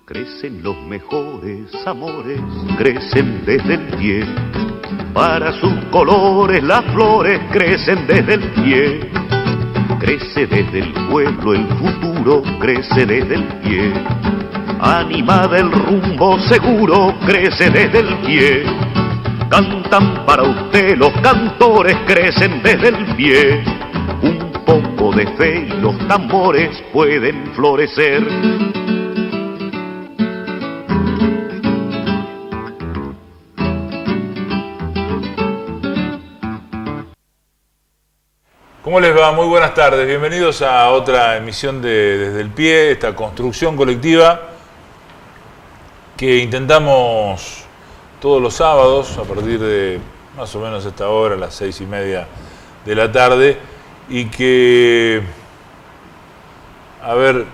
Crecen los mejores amores, crecen desde el pie. Para sus colores las flores crecen desde el pie. Crece desde el pueblo el futuro, crece desde el pie. Animada el rumbo seguro, crece desde el pie. Cantan para usted los cantores, crecen desde el pie. Un poco de fe y los tambores pueden florecer. ¿Cómo les va? Muy buenas tardes. Bienvenidos a otra emisión de Desde el Pie, esta construcción colectiva que intentamos todos los sábados a partir de más o menos esta hora, las 6:30 de la tarde, y que, a ver,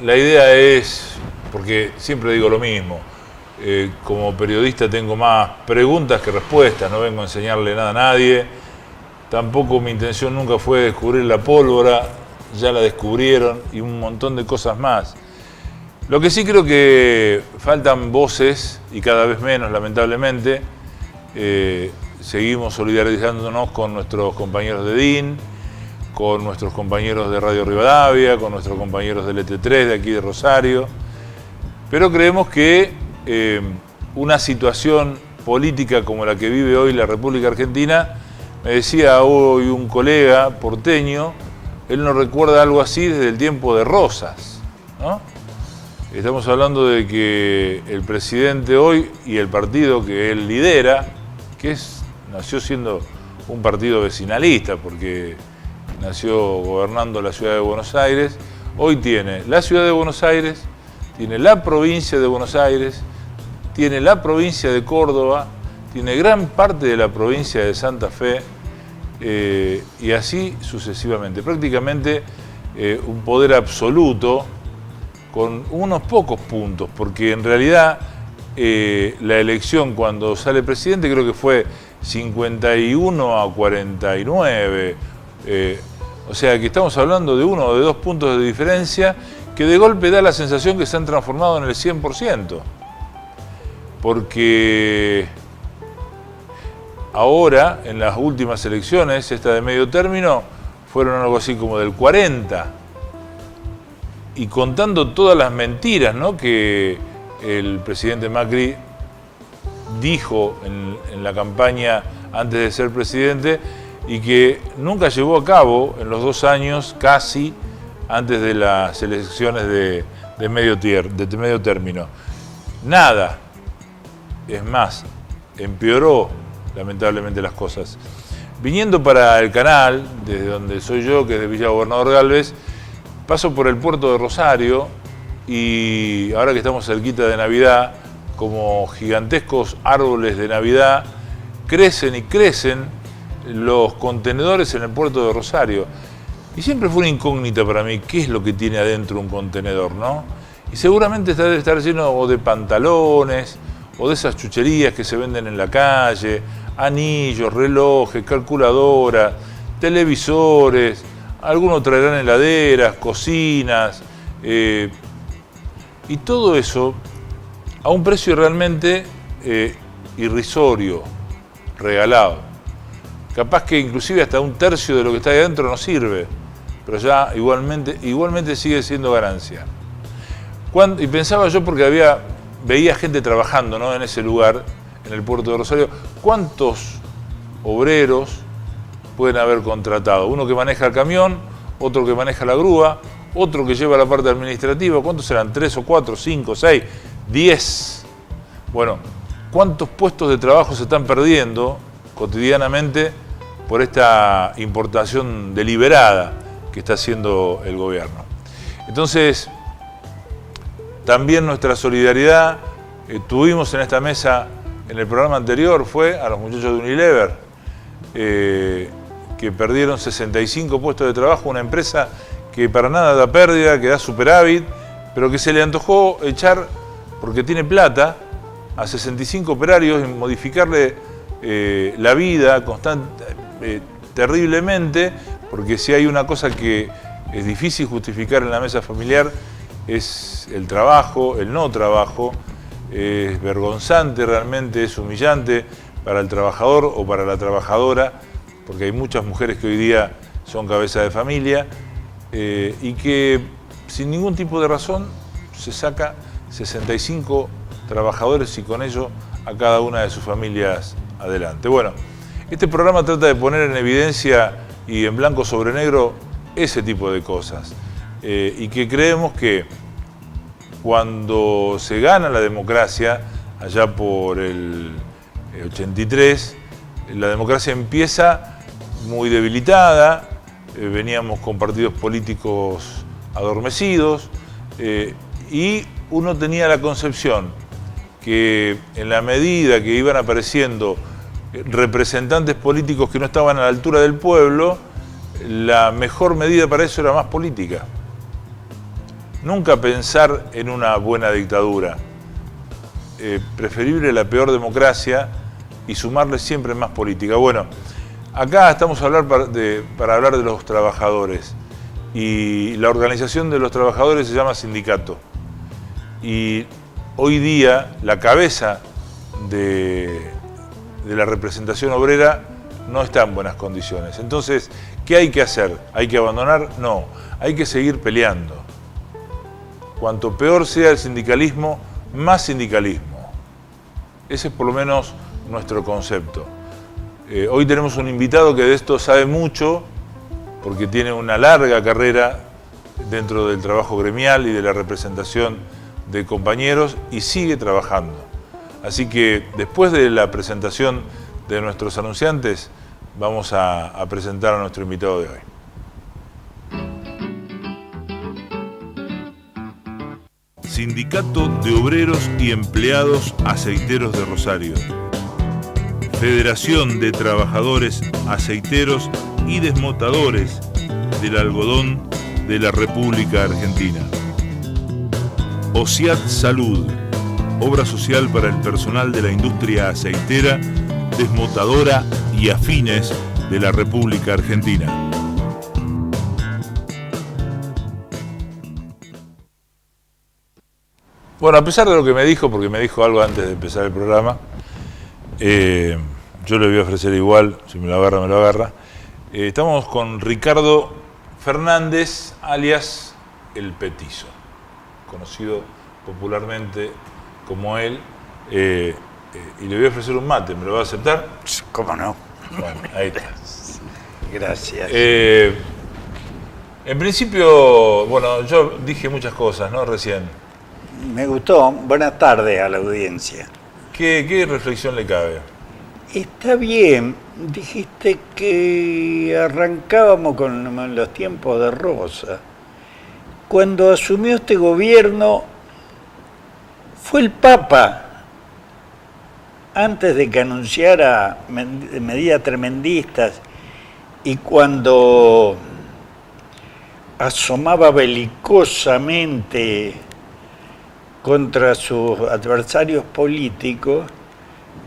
la idea es, porque siempre digo lo mismo, como periodista tengo más preguntas que respuestas, no vengo a enseñarle nada a nadie. Tampoco mi intención nunca fue descubrir la pólvora, ya la descubrieron, y un montón de cosas más. Lo que sí creo que faltan voces, y cada vez menos, lamentablemente. Seguimos solidarizándonos con nuestros compañeros de DIN, con nuestros compañeros de Radio Rivadavia, con nuestros compañeros del ET3 de aquí de Rosario. Pero creemos que una situación política como la que vive hoy la República Argentina, me decía hoy un colega porteño, él nos recuerda algo así desde el tiempo de Rosas, ¿no? Estamos hablando de que el presidente hoy y el partido que él lidera, nació siendo un partido vecinalista, porque nació gobernando la ciudad de Buenos Aires, hoy tiene la ciudad de Buenos Aires, tiene la provincia de Buenos Aires, tiene la provincia de Córdoba, tiene gran parte de la provincia de Santa Fe, y así sucesivamente. Prácticamente un poder absoluto con unos pocos puntos, porque en realidad la elección cuando sale presidente creo que fue 51-49, o sea que estamos hablando de 1 o de 2 puntos de diferencia que de golpe da la sensación que se han transformado en el 100%, porque ahora, en las últimas elecciones, esta de medio término, fueron algo así como del 40%. Y contando todas las mentiras, ¿no?, que el presidente Macri dijo en la campaña antes de ser presidente y que nunca llevó a cabo en los 2 años casi antes de las elecciones de medio término. Nada. Es más, empeoró lamentablemente las cosas. Viniendo para el canal, desde donde soy yo, que es de Villa Gobernador Galvez, paso por el puerto de Rosario y ahora que estamos cerquita de Navidad, como gigantescos árboles de Navidad, crecen y crecen los contenedores en el puerto de Rosario. Y siempre fue una incógnita para mí, ¿qué es lo que tiene adentro un contenedor, no? Y seguramente debe estar lleno o de pantalones, o de esas chucherías que se venden en la calle, anillos, relojes, calculadoras, televisores, algunos traerán heladeras, cocinas, y todo eso a un precio realmente irrisorio, regalado. Capaz que inclusive hasta 1/3 de lo que está ahí adentro no sirve, pero ya igualmente sigue siendo ganancia. Y pensaba yo, porque veía gente trabajando, ¿no?, en ese lugar, en el puerto de Rosario, ¿cuántos obreros pueden haber contratado? Uno que maneja el camión, otro que maneja la grúa, otro que lleva la parte administrativa. ¿Cuántos serán? 3 o 4, 5, 6, 10. Bueno, ¿cuántos puestos de trabajo se están perdiendo cotidianamente por esta importación deliberada que está haciendo el gobierno? Entonces, también nuestra solidaridad tuvimos en esta mesa, en el programa anterior, fue a los muchachos de Unilever, que perdieron 65 puestos de trabajo, una empresa que para nada da pérdida, que da superávit, pero que se le antojó echar, porque tiene plata, a 65 operarios y modificarle la vida terriblemente, porque si hay una cosa que es difícil justificar en la mesa familiar, es el trabajo, el no trabajo. Es vergonzante realmente, es humillante para el trabajador o para la trabajadora, porque hay muchas mujeres que hoy día son cabeza de familia y que sin ningún tipo de razón se saca 65 trabajadores y con ello a cada una de sus familias adelante. Bueno, este programa trata de poner en evidencia y en blanco sobre negro ese tipo de cosas y que creemos que cuando se gana la democracia, allá por el 83, la democracia empieza muy debilitada, veníamos con partidos políticos adormecidos y uno tenía la concepción que en la medida que iban apareciendo representantes políticos que no estaban a la altura del pueblo, la mejor medida para eso era más política. Nunca pensar en una buena dictadura. Preferible la peor democracia y sumarle siempre más política. Bueno, acá estamos para hablar de los trabajadores. Y la organización de los trabajadores se llama sindicato. Y hoy día la cabeza de la representación obrera no está en buenas condiciones. Entonces, ¿qué hay que hacer? ¿Hay que abandonar? No, hay que seguir peleando. Cuanto peor sea el sindicalismo, más sindicalismo. Ese es por lo menos nuestro concepto. Hoy tenemos un invitado que de esto sabe mucho, porque tiene una larga carrera dentro del trabajo gremial y de la representación de compañeros y sigue trabajando. Así que después de la presentación de nuestros anunciantes, vamos a presentar a nuestro invitado de hoy. Sindicato de Obreros y Empleados Aceiteros de Rosario. Federación de Trabajadores Aceiteros y Desmotadores del Algodón de la República Argentina. OSIAT Salud, obra social para el personal de la industria aceitera, desmotadora y afines de la República Argentina. Bueno, a pesar de lo que me dijo, porque me dijo algo antes de empezar el programa, yo le voy a ofrecer igual, si me lo agarra, me lo agarra. Estamos con Ricardo Fernández, alias El Petizo, conocido popularmente como él, y le voy a ofrecer un mate, ¿me lo va a aceptar? ¿Cómo no? Bueno, ahí está. Gracias. En principio, bueno, yo dije muchas cosas, ¿no? Recién. Me gustó. Buenas tardes a la audiencia. ¿Qué reflexión le cabe? Está bien. Dijiste que arrancábamos con los tiempos de Rosa. Cuando asumió este gobierno, fue el Papa, antes de que anunciara medidas tremendistas y cuando asomaba belicosamente contra sus adversarios políticos,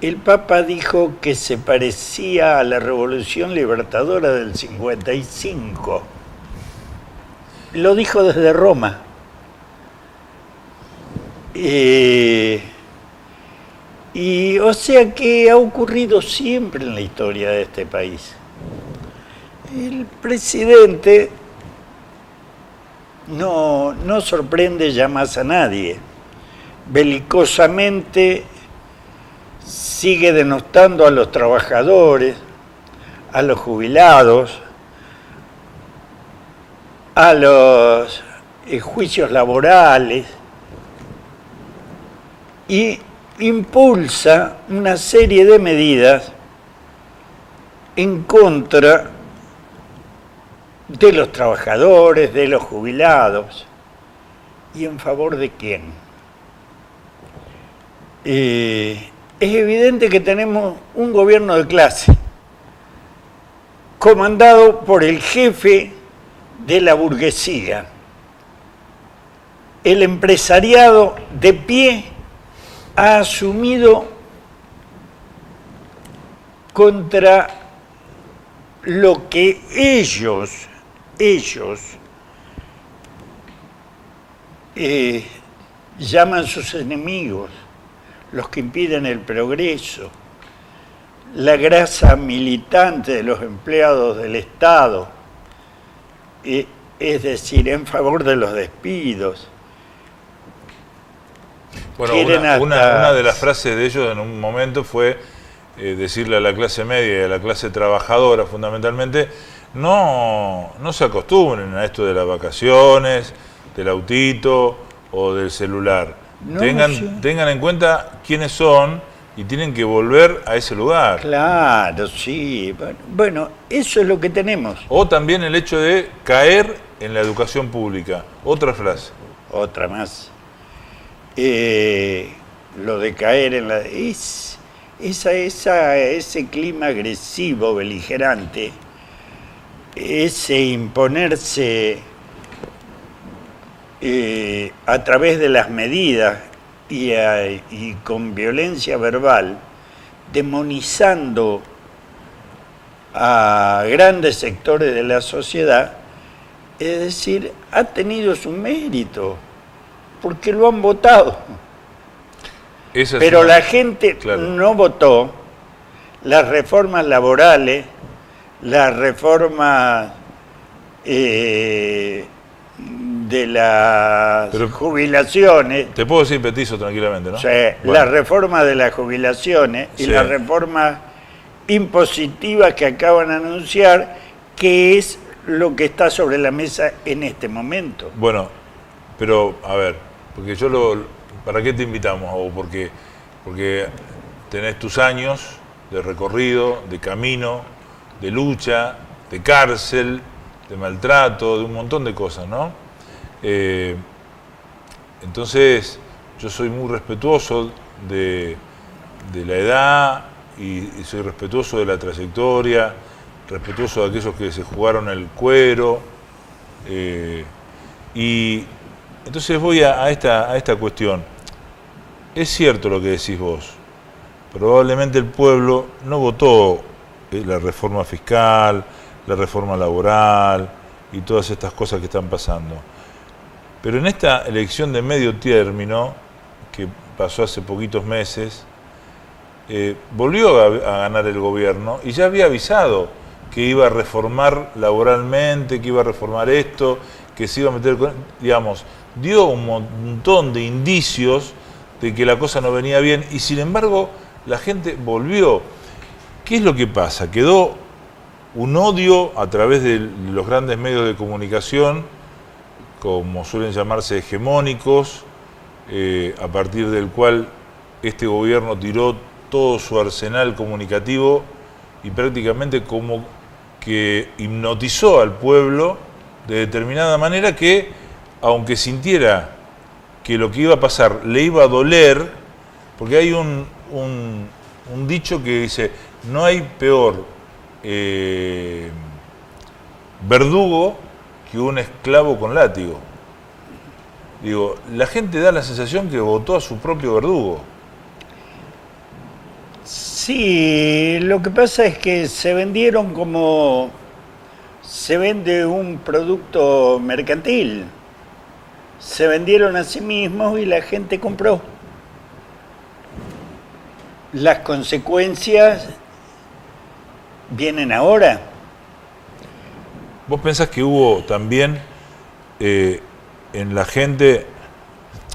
el Papa dijo que se parecía a la Revolución Libertadora del 55. Lo dijo desde Roma. Y o sea que ha ocurrido siempre en la historia de este país. El presidente no sorprende ya más a nadie. Belicosamente sigue denostando a los trabajadores, a los jubilados, a los juicios laborales y impulsa una serie de medidas en contra de los trabajadores, de los jubilados. ¿Y en favor de quién? Es evidente que tenemos un gobierno de clase, comandado por el jefe de la burguesía. El empresariado de pie ha asumido contra lo que ellos llaman sus enemigos, los que impiden el progreso, la grasa militante de los empleados del Estado, es decir, en favor de los despidos. Bueno, una de las frases de ellos en un momento fue decirle a la clase media y a la clase trabajadora fundamentalmente, no se acostumbren a esto de las vacaciones, del autito o del celular. Tengan en cuenta quiénes son y tienen que volver a ese lugar. Claro, sí. Bueno, eso es lo que tenemos. O también el hecho de caer en la educación pública. Otra frase. Otra más. Lo de caer en la... ese clima agresivo, beligerante, ese imponerse a través de las medidas y con violencia verbal, demonizando a grandes sectores de la sociedad, es decir, ha tenido su mérito, porque lo han votado. Pero la gente no votó las reformas laborales, las reformas de las jubilaciones. Te puedo decir petizo tranquilamente, ¿no? Sí, bueno. Las reformas de las jubilaciones y las reformas impositivas que acaban de anunciar, que es lo que está sobre la mesa en este momento. Bueno, pero a ver, porque ¿para qué te invitamos? O porque tenés tus años de recorrido, de camino, de lucha, de cárcel, de maltrato, de un montón de cosas, ¿no? Entonces, yo soy muy respetuoso de la edad y soy respetuoso de la trayectoria, respetuoso de aquellos que se jugaron el cuero. Y entonces voy a esta cuestión. Es cierto lo que decís vos. Probablemente el pueblo no votó la reforma fiscal, la reforma laboral y todas estas cosas que están pasando. Pero en esta elección de medio término, que pasó hace poquitos meses, volvió a ganar el gobierno y ya había avisado que iba a reformar laboralmente, que iba a reformar esto, que se iba a meter con... Digamos, dio un montón de indicios de que la cosa no venía bien y sin embargo la gente volvió. ¿Qué es lo que pasa? Quedó un odio a través de los grandes medios de comunicación, como suelen llamarse hegemónicos, a partir del cual este gobierno tiró todo su arsenal comunicativo y prácticamente como que hipnotizó al pueblo de determinada manera que, aunque sintiera que lo que iba a pasar le iba a doler, porque hay un dicho que dice, no hay peor verdugo que un esclavo con látigo. Digo, la gente da la sensación que votó a su propio verdugo. Sí, lo que pasa es que se vendieron como se vende un producto mercantil. Se vendieron a sí mismos y la gente compró. Las consecuencias vienen ahora. ¿Vos pensás que hubo también en la gente,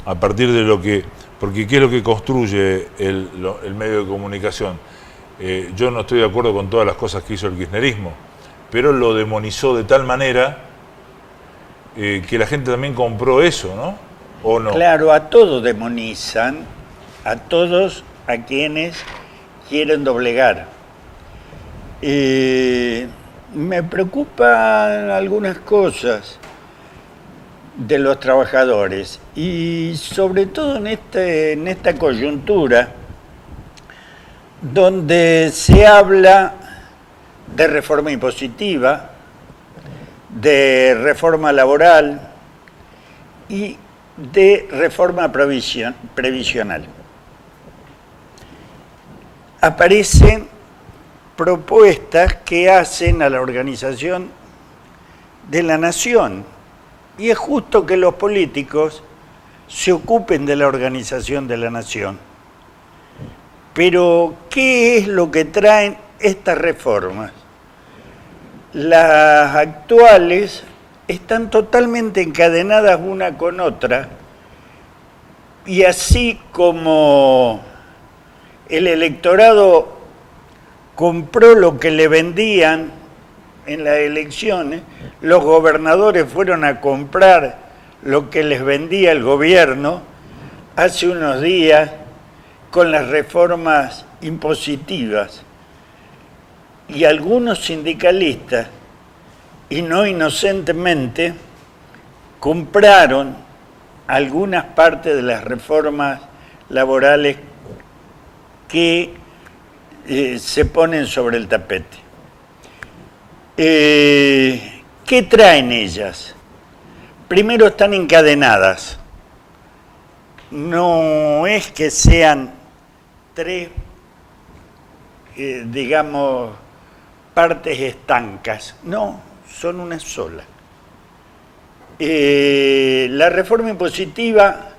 a partir de lo que... Porque ¿qué es lo que construye el medio de comunicación? Yo no estoy de acuerdo con todas las cosas que hizo el kirchnerismo, pero lo demonizó de tal manera que la gente también compró eso, ¿no? ¿O no? Claro, a todos demonizan, a todos a quienes quieren doblegar. Me preocupan algunas cosas de los trabajadores y sobre todo en esta coyuntura donde se habla de reforma impositiva, de reforma laboral y de reforma previsional. Aparecen propuestas que hacen a la Organización de la Nación. Y es justo que los políticos se ocupen de la organización de la nación. Pero, ¿qué es lo que traen estas reformas? Las actuales están totalmente encadenadas una con otra, y así como el electorado compró lo que le vendían en las elecciones, los gobernadores fueron a comprar lo que les vendía el gobierno hace unos días con las reformas impositivas. Y algunos sindicalistas, y no inocentemente, compraron algunas partes de las reformas laborales que se ponen sobre el tapete. ¿Qué traen ellas? Primero, están encadenadas. No es que sean tres, digamos, partes estancas. No, son una sola. La reforma impositiva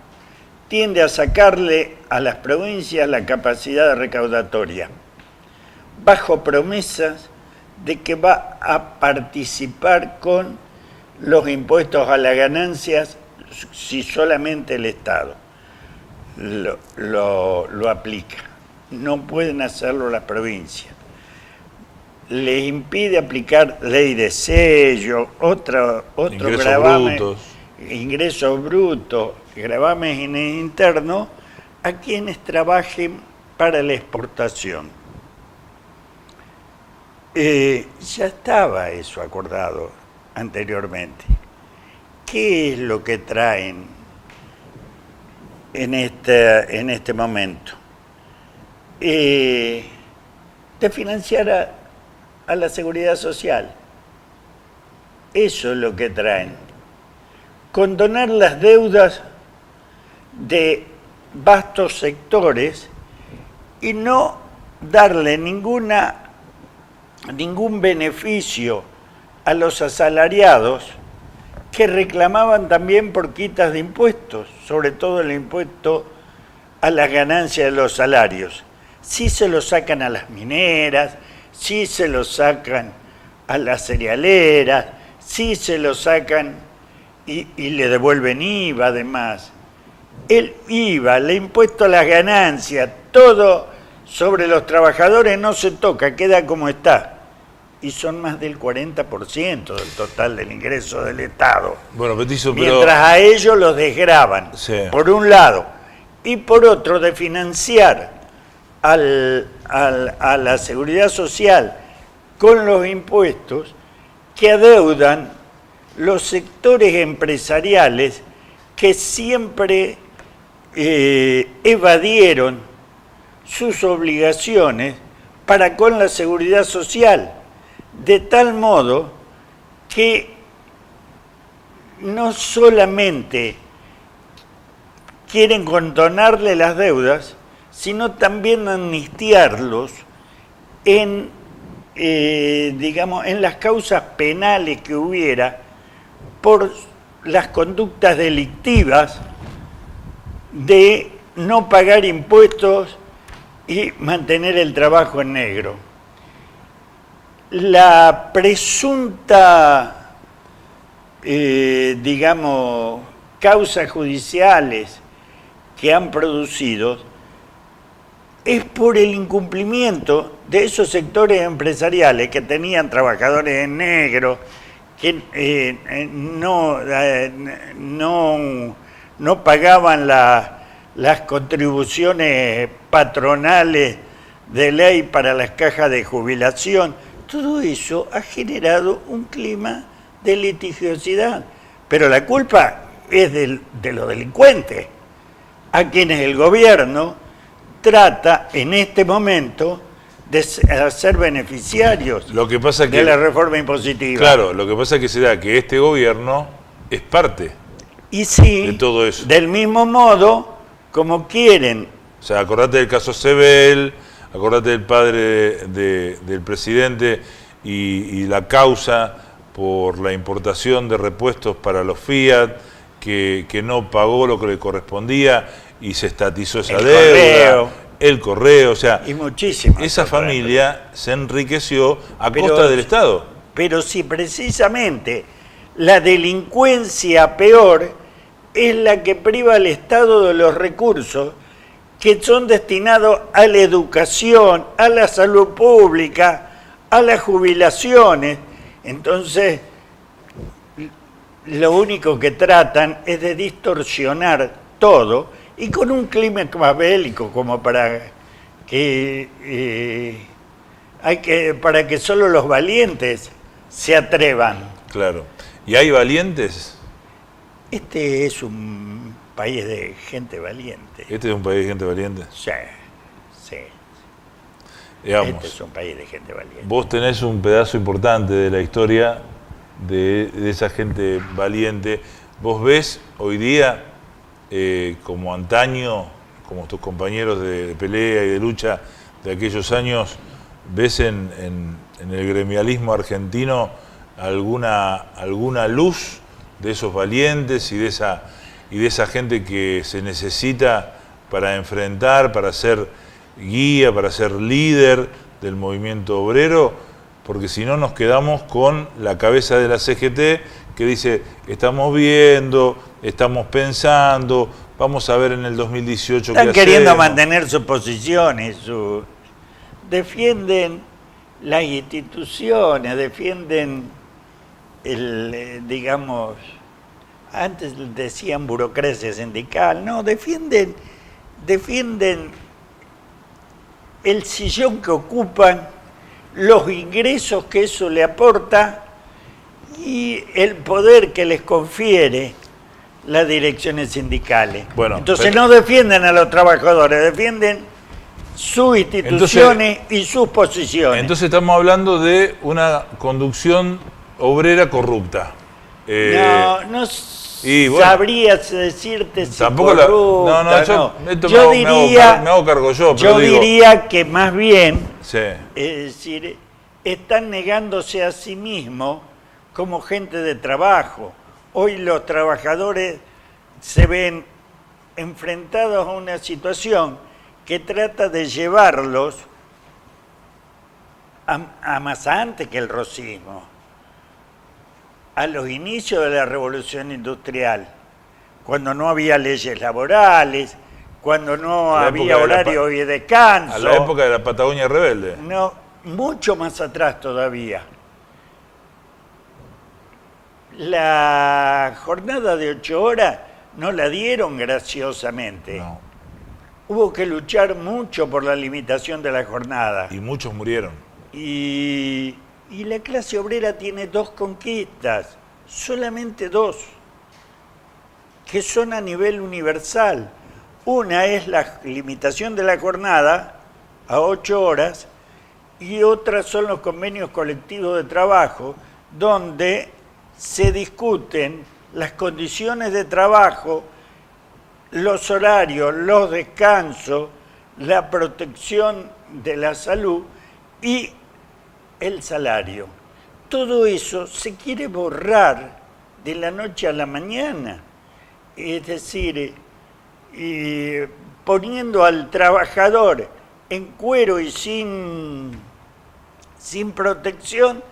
tiende a sacarle a las provincias la capacidad recaudatoria, bajo promesas de que va a participar con los impuestos a las ganancias si solamente el Estado lo aplica. No pueden hacerlo las provincias. Les impide aplicar ley de sello, otro gravamen, ingresos brutos, gravámenes internos a quienes trabajen para la exportación. Ya estaba eso acordado anteriormente. ¿Qué es lo que traen en este momento? De financiar a la seguridad social. Eso es lo que traen. Condonar las deudas de vastos sectores y no darle ningún beneficio a los asalariados que reclamaban también por quitas de impuestos, sobre todo el impuesto a las ganancias de los salarios. Sí se lo sacan a las mineras, sí se lo sacan a las cerealeras, sí se lo sacan y le devuelven IVA además. El IVA, el impuesto a las ganancias, todo sobre los trabajadores no se toca, queda como está. Y son más del 40% del total del ingreso del Estado. Bueno, Petizo, mientras a ellos los desgravan, sí, por un lado, y por otro, de financiar a la seguridad social con los impuestos que adeudan los sectores empresariales que siempre evadieron sus obligaciones para con la seguridad social, de tal modo que no solamente quieren condonarle las deudas, sino también amnistiarlos en las causas penales que hubiera por las conductas delictivas de no pagar impuestos y mantener el trabajo en negro. La presunta, causas judiciales que han producido es por el incumplimiento de esos sectores empresariales que tenían trabajadores en negro, que no pagaban las contribuciones patronales de ley para las cajas de jubilación. Todo eso ha generado un clima de litigiosidad, pero la culpa es de los delincuentes, a quienes el gobierno trata en este momento de hacer beneficiarios de la reforma impositiva. Claro, lo que pasa es que se da que este gobierno es parte de todo eso. Del mismo modo como quieren. O sea, acordate del caso Sebel, acordate del padre del presidente y la causa por la importación de repuestos para los Fiat, que no pagó lo que le correspondía y se estatizó esa El deuda, correo. el correo, o sea, Y muchísimas esa otras. familia se enriqueció a Pero- costa del Estado. Pero si precisamente la delincuencia peor es la que priva al Estado de los recursos que son destinados a la educación, a la salud pública, a las jubilaciones. Entonces, lo único que tratan es de distorsionar todo y con un clima más bélico como para que para que solo los valientes se atrevan. Claro. ¿Y hay valientes? Este es un país de gente valiente. Este es un país de gente valiente. Sí, sí. Digamos, Este es un país de gente valiente. vos tenés un pedazo importante de la historia de esa gente valiente. Vos ves hoy día, como antaño, como tus compañeros de pelea y de lucha de aquellos años, ves en el gremialismo argentino alguna luz de esos valientes y de esa gente que se necesita para enfrentar, para ser guía, para ser líder del movimiento obrero, porque si no nos quedamos con la cabeza de la CGT que dice, estamos viendo, estamos pensando, vamos a ver en el 2018 qué Están queriendo hacemos. mantener sus posiciones, defienden las instituciones, defienden digamos, antes decían burocracia sindical, no, defienden el sillón que ocupan, los ingresos que eso le aporta y el poder que les confiere las direcciones sindicales. Bueno, entonces pero- no defienden a los trabajadores, defienden sus instituciones y sus posiciones. Entonces estamos hablando de una conducción obrera corrupta. no y bueno, sabría decirte si tampoco corrupta, esto Yo me hago cargo yo, pero yo digo, diría que más bien, sí, es decir, están negándose a sí mismos como gente de trabajo. Hoy los trabajadores se ven enfrentados a una situación que trata de llevarlos a más antes que el rosismo, a los inicios de la revolución industrial, cuando no había leyes laborales, cuando no A la había época de la horario y descanso. a la época de la Patagonia rebelde. No, mucho más atrás todavía. La jornada de 8 horas no la dieron graciosamente. No, Hubo que luchar mucho por la limitación de la jornada. y muchos murieron. Y la clase obrera tiene 2 conquistas, solamente 2, que son a nivel universal. Una es la limitación de la jornada a 8 horas y otra son los convenios colectivos de trabajo, donde se discuten las condiciones de trabajo, los horarios, los descansos, la protección de la salud y el salario. Todo eso se quiere borrar de la noche a la mañana. Es decir, poniendo al trabajador en cuero y sin protección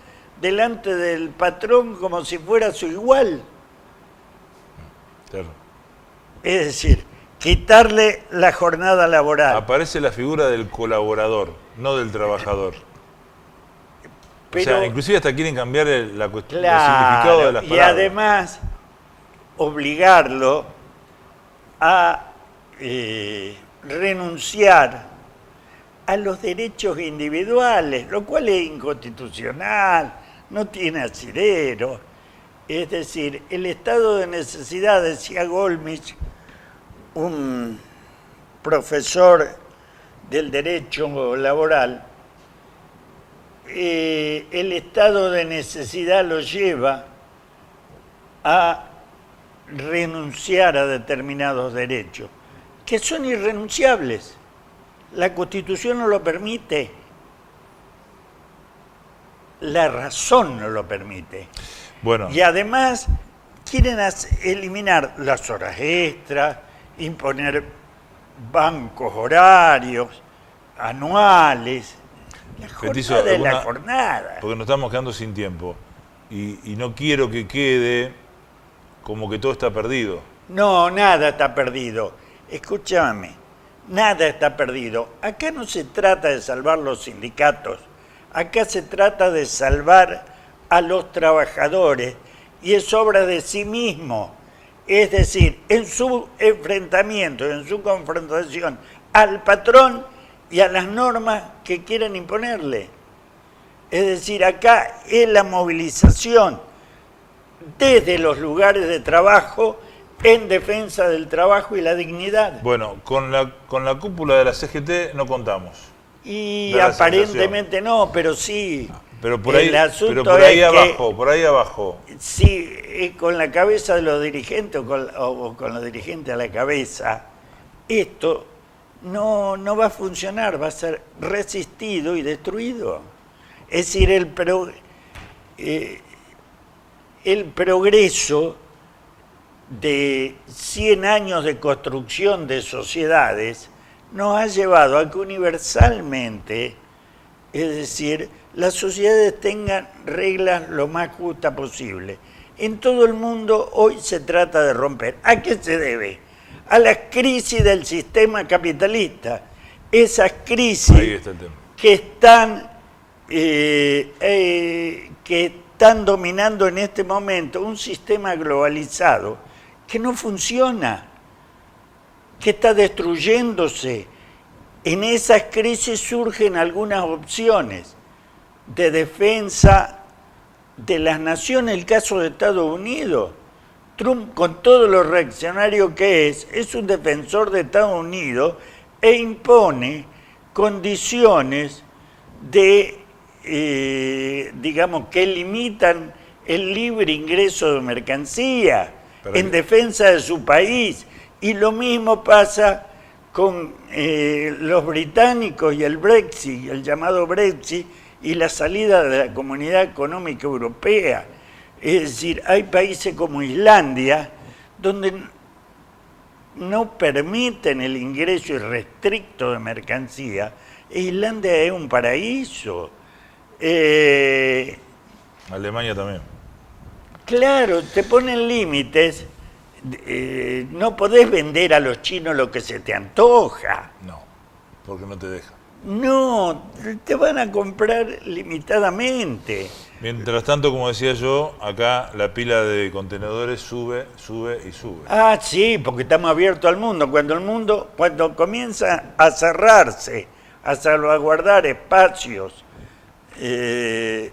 delante del patrón como si fuera su igual. Claro. Es decir, quitarle la jornada laboral. Aparece la figura del colaborador, no del trabajador. Pero, o sea, inclusive hasta quieren cambiar el significado claro, de las y palabras. además obligarlo a renunciar a los derechos individuales, lo cual es inconstitucional, no tiene asidero. Es decir, el estado de necesidad, decía Goldmich, un profesor del derecho laboral, el estado de necesidad lo lleva a renunciar a determinados derechos, que son irrenunciables. La Constitución no lo permite, la razón no lo permite. Bueno, Y además quieren eliminar las horas extras, imponer bancos horarios, anuales. La Petizo, jornada es la jornada. Porque nos estamos quedando sin tiempo y no quiero que quede como que todo está perdido. No, nada está perdido. Escúchame, nada está perdido. Acá no se trata de salvar los sindicatos, acá se trata de salvar a los trabajadores y es obra de sí mismo. Es decir, en su enfrentamiento, en su confrontación al patrón y a las normas que quieren imponerle. Es decir, acá es la movilización desde los lugares de trabajo en defensa del trabajo y la dignidad. Bueno, con la cúpula de la CGT no contamos. Y aparentemente no, pero sí. Pero por ahí, pero por ahí abajo, por ahí abajo. Sí, con la cabeza de los dirigentes o con los dirigentes a la cabeza, esto no va a funcionar, va a ser resistido y destruido. Es decir, el progreso de 100 años de construcción de sociedades nos ha llevado a que universalmente, es decir, las sociedades tengan reglas lo más justas posible. En todo el mundo hoy se trata de romper. ¿A qué se debe? A las crisis del sistema capitalista. Esas crisis que están dominando en este momento un sistema globalizado que no funciona, que está destruyéndose. En esas crisis surgen algunas opciones de defensa de las naciones. El caso de Estados Unidos, Trump, con todo lo reaccionario que es un defensor de Estados Unidos e impone condiciones de, digamos, que limitan el libre ingreso de mercancía en defensa de su país. Y lo mismo pasa con los británicos y el Brexit, el llamado Brexit, y la salida de la Comunidad Económica Europea. Es decir, hay países como Islandia donde no permiten el ingreso irrestricto de mercancía. Islandia es un paraíso. Alemania también. Claro, te ponen límites. No podés vender a los chinos lo que se te antoja. No, porque no te dejan. No, te van a comprar limitadamente. Mientras tanto, como decía yo, acá la pila de contenedores sube, sube y sube. Ah, sí, porque estamos abiertos al mundo. Cuando comienza a cerrarse, a salvaguardar espacios de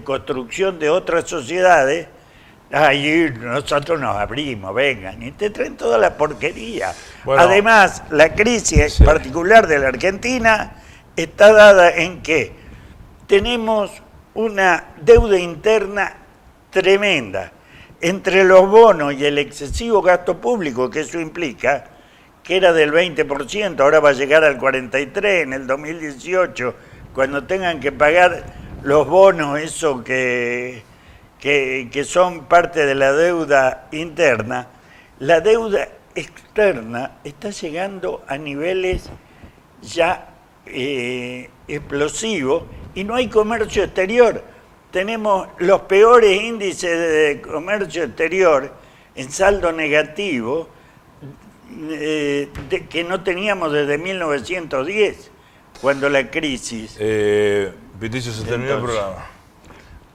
construcción de otras sociedades, ahí nosotros nos abrimos, vengan, y te traen toda la porquería. Bueno, además, la crisis particular de la Argentina está dada en que tenemos una deuda interna tremenda entre los bonos y el excesivo gasto público que eso implica, que era del 20%, ahora va a llegar al 43% en el 2018, cuando tengan que pagar los bonos, eso que son parte de la deuda interna. La deuda externa está llegando a niveles ya explosivos y no hay comercio exterior. Tenemos los peores índices de comercio exterior en saldo negativo que no teníamos desde 1910, cuando la crisis... Peticio, se terminó el programa.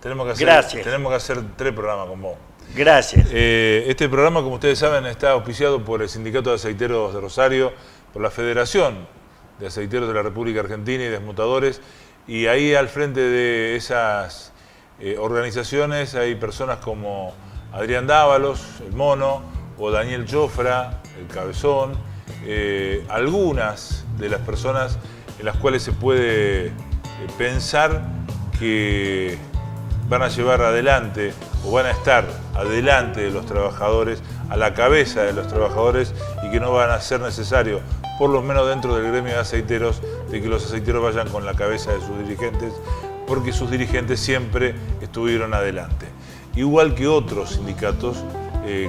Tenemos que hacer 3 programas con vos. Gracias. Este programa, como ustedes saben, está auspiciado por el Sindicato de Aceiteros de Rosario, por la Federación de Aceiteros de la República Argentina y Desmutadores, y ahí al frente de esas organizaciones hay personas como Adrián Dávalos, el Mono, o Daniel Jofra, el Cabezón, algunas de las personas en las cuales se puede pensar que van a llevar adelante o van a estar adelante de los trabajadores, a la cabeza de los trabajadores, y que no van a ser necesario, por lo menos dentro del gremio de aceiteros, de que los aceiteros vayan con la cabeza de sus dirigentes, porque sus dirigentes siempre estuvieron adelante. Igual que otros sindicatos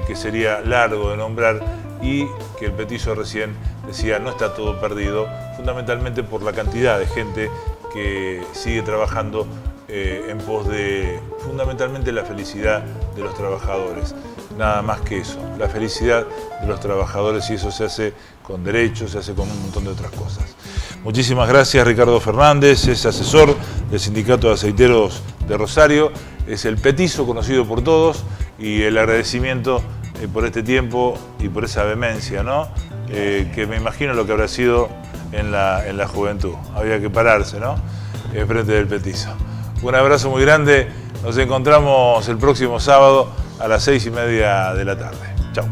que sería largo de nombrar y que el petizo recién decía no está todo perdido, fundamentalmente por la cantidad de gente que sigue trabajando en pos de fundamentalmente la felicidad de los trabajadores. Nada más que eso, la felicidad de los trabajadores, y eso se hace con derechos, se hace con un montón de otras cosas. Muchísimas gracias, Ricardo Fernández, es asesor del Sindicato de Aceiteros de Rosario, es el petizo conocido por todos, y el agradecimiento por este tiempo y por esa vehemencia, ¿no? Que me imagino lo que habrá sido en la juventud. Había que pararse, ¿no? Frente del petizo. Un abrazo muy grande, nos encontramos el próximo sábado a las 6:30 de la tarde. Chao.